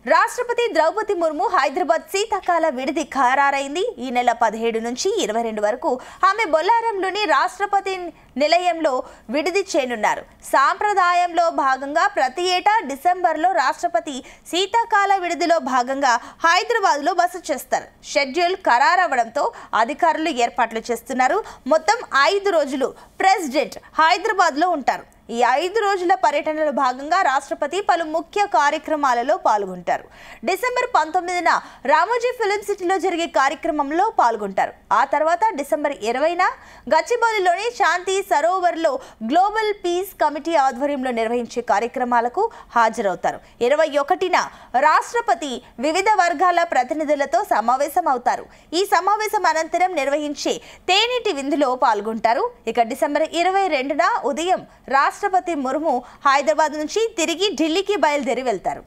రాష్ట్రపతి ద్రౌపది ముర్ము హైదరాబాద్ శీతాకాల విడిది ఖరారైంది. ఈ నెల 17 నుంచి 22 వరకు ఆమె బొల్లారంలోని రాష్ట్రపతి నిలయంలో విడిది చేయనున్నారు. సాంప్రదాయంలో భాగంగా ప్రతి ఏటా డిసెంబర్లో రాష్ట్రపతి శీతాకాల విడిదిలో భాగంగా హైదరాబాద్లో బస చేస్తారు. షెడ్యూల్ ఖరారవడంతో అధికారులు ఏర్పాట్లు చేస్తున్నారు. మొత్తం 5 రోజులు ప్రెసిడెంట్ హైదరాబాద్లో ఉంటారు. ఈ 5 రోజుల పర్యటనలో భాగంగా రాష్ట్రపతి పలు ముఖ్య కార్యక్రమాలలో పాల్గొంటారు. డిసెంబర్ 19న రామోజీ ఫిల్మ్ సిటీలో జరిగే కార్యక్రమంలో పాల్గొంటారు. ఆ తర్వాత డిసెంబర్ 20న గచ్చిబౌలిలోని శాంతి సరోవర్లో గ్లోబల్ పీస్ కమిటీ ఆధ్వర్యంలో నిర్వహించే కార్యక్రమాలకు హాజరవుతారు. 21న రాష్ట్రపతి వివిధ వర్గాల ప్రతినిధులతో సమావేశం అవుతారు. ఈ సమావేశం అనంతరం నిర్వహించే తేనీటి విందులో పాల్గొంటారు. ఇక డిసెంబర్ 22న ఉదయం రాష్ట్రపతి ముర్ము హైదరాబాద్ నుంచి తిరిగి ఢిల్లీకి బయలుదేరి వెళ్తారు.